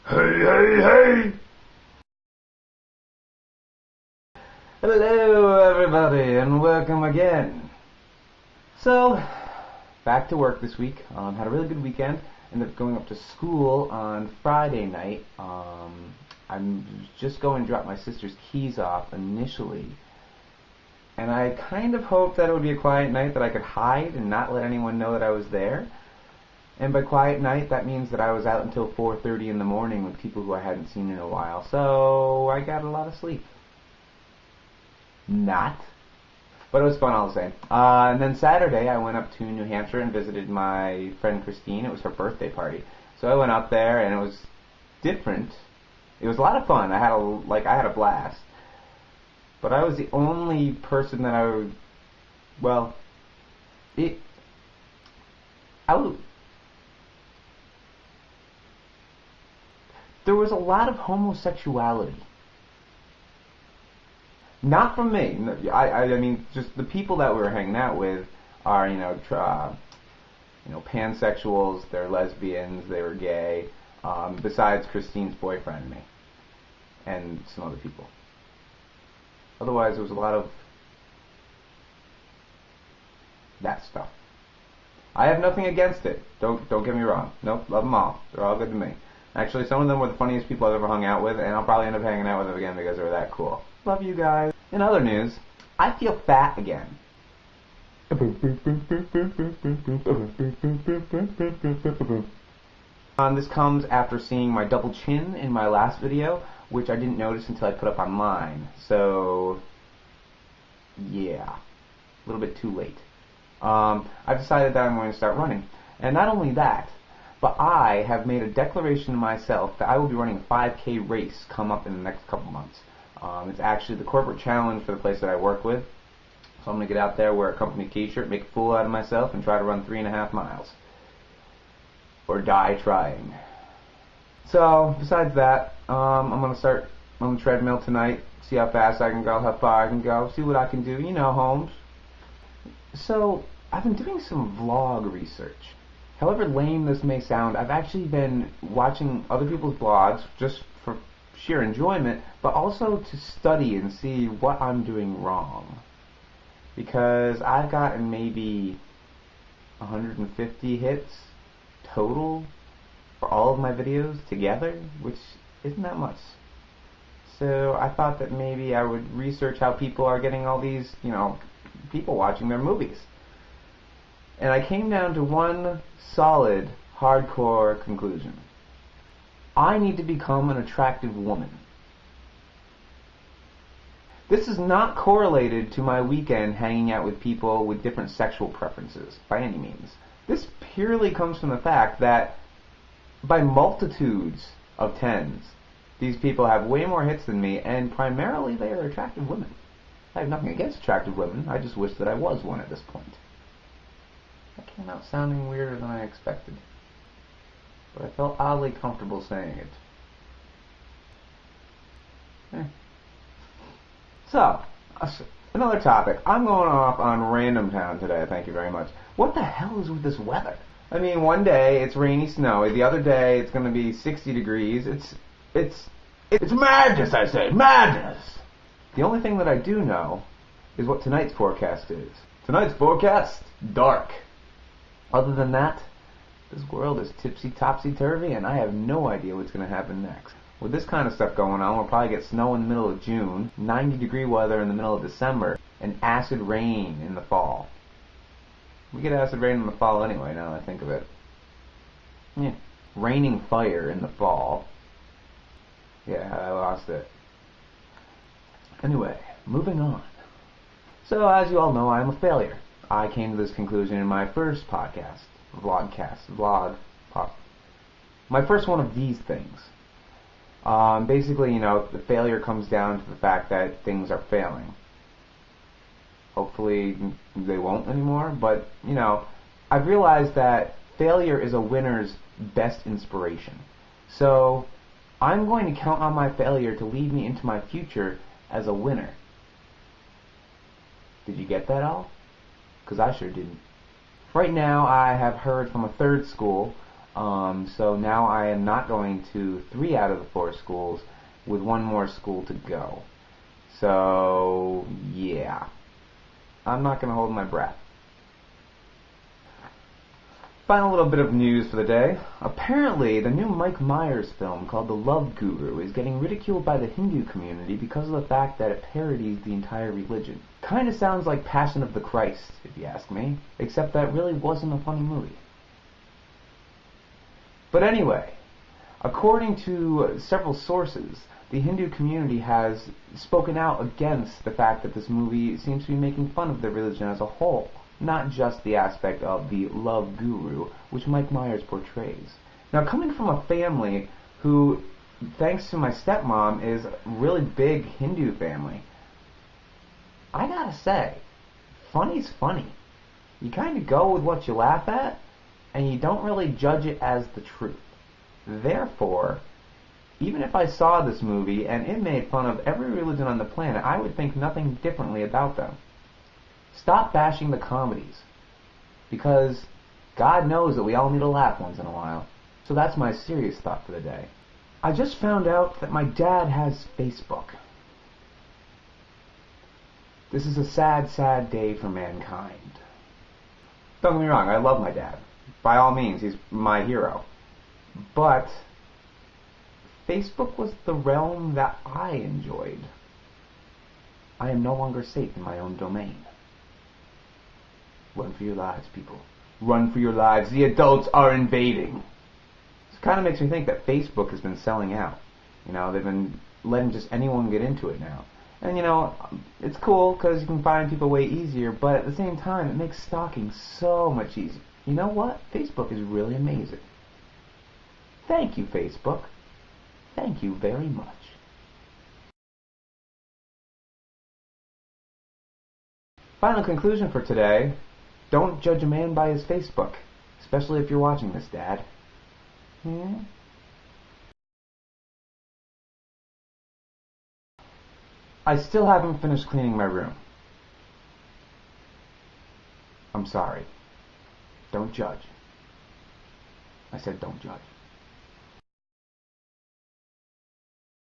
Hey, hey, hey! Hello, everybody, and welcome again. So, back to work this week. Had a really good weekend. Ended up going up to school on Friday night. I'm just going to drop my sister's keys off initially. And I kind of hoped that it would be a quiet night that I could hide and not let anyone know that I was there. And by quiet night, that means that I was out until 4:30 in the morning with people who I hadn't seen in a while. So I got a lot of sleep. Not. But it was fun all the same. And then Saturday, I went up to New Hampshire and visited my friend Christine. It was her birthday party. So I went up there, and it was different. It was a lot of fun. I had a blast. But I was the only person that there was a lot of homosexuality. Not from me. I mean, just the people that we were hanging out with are, pansexuals. They're lesbians. They were gay. Besides Christine's boyfriend and me, and some other people. Otherwise, there was a lot of that stuff. I have nothing against it. Don't get me wrong. Nope, love them all. They're all good to me. Actually, some of them were the funniest people I've ever hung out with, and I'll probably end up hanging out with them again because they were that cool. Love you guys. In other news, I feel fat again. This comes after seeing my double chin in my last video, which I didn't notice until I put up online. So, yeah, a little bit too late. I've decided that I'm going to start running. And not only that, but I have made a declaration to myself that I will be running a 5K race come up in the next couple months. It's actually the corporate challenge for the place that I work with. So I'm going to get out there, wear a company t-shirt, make a fool out of myself, and try to run 3.5 miles. Or die trying. So, besides that, I'm going to start on the treadmill tonight, see how fast I can go, how far I can go, see what I can do, you know, Holmes. So, I've been doing some vlog research. However lame this may sound, I've actually been watching other people's blogs just for sheer enjoyment, but also to study and see what I'm doing wrong. Because I've gotten maybe 150 hits total for all of my videos together, which isn't that much. So I thought that maybe I would research how people are getting all these, people watching their movies. And I came down to one solid, hardcore conclusion. I need to become an attractive woman. This is not correlated to my weekend hanging out with people with different sexual preferences, by any means. This purely comes from the fact that, by multitudes of tens, these people have way more hits than me, and primarily they are attractive women. I have nothing against attractive women, I just wish that I was one at this point. That came out sounding weirder than I expected. But I felt oddly comfortable saying it. So, another topic. I'm going off on Random Town today, thank you very much. What the hell is with this weather? I mean, one day it's rainy, snowy, the other day it's going to be 60 degrees. It's madness, I say, madness! The only thing that I do know is what tonight's forecast is. Tonight's forecast? Dark. Other than that, this world is tipsy-topsy-turvy, and I have no idea what's going to happen next. With this kind of stuff going on, we'll probably get snow in the middle of June, 90-degree weather in the middle of December, and acid rain in the fall. We get acid rain in the fall anyway, now that I think of it. Yeah. Raining fire in the fall. Yeah, I lost it. Anyway, moving on. So, as you all know, I am a failure. I came to this conclusion in my first podcast, my first one of these things. Basically, the failure comes down to the fact that things are failing. Hopefully they won't anymore, but, I've realized that failure is a winner's best inspiration. So, I'm going to count on my failure to lead me into my future as a winner. Did you get that all? Because I sure didn't. Right now, I have heard from a third school So now I am not going to 3 out of the 4 schools, with 1 more school to go. So, yeah. I'm not going to hold my breath. Final little bit of news for the day. Apparently, the new Mike Myers film called The Love Guru is getting ridiculed by the Hindu community because of the fact that it parodies the entire religion. Kinda sounds like Passion of the Christ, if you ask me, except that it really wasn't a funny movie. But anyway, according to several sources, the Hindu community has spoken out against the fact that this movie seems to be making fun of the religion as a whole, not just the aspect of the love guru, which Mike Myers portrays. Now, coming from a family who, thanks to my stepmom, is a really big Hindu family, I gotta say, funny's funny. You kind of go with what you laugh at, and you don't really judge it as the truth. Therefore, even if I saw this movie and it made fun of every religion on the planet, I would think nothing differently about them. Stop bashing the comedies, because God knows that we all need a laugh once in a while. So that's my serious thought for the day. I just found out that my dad has Facebook. This is a sad, sad day for mankind. Don't get me wrong, I love my dad. By all means, he's my hero. But Facebook was the realm that I enjoyed. I am no longer safe in my own domain. Run for your lives, people. Run for your lives. The adults are invading. This kind of makes me think that Facebook has been selling out. You know, they've been letting just anyone get into it now. And, you know, it's cool because you can find people way easier, but at the same time, it makes stalking so much easier. You know what? Facebook is really amazing. Thank you, Facebook. Thank you very much. Final conclusion for today. Don't judge a man by his Facebook, especially if you're watching this, Dad. Yeah? I still haven't finished cleaning my room. I'm sorry. Don't judge. I said don't judge.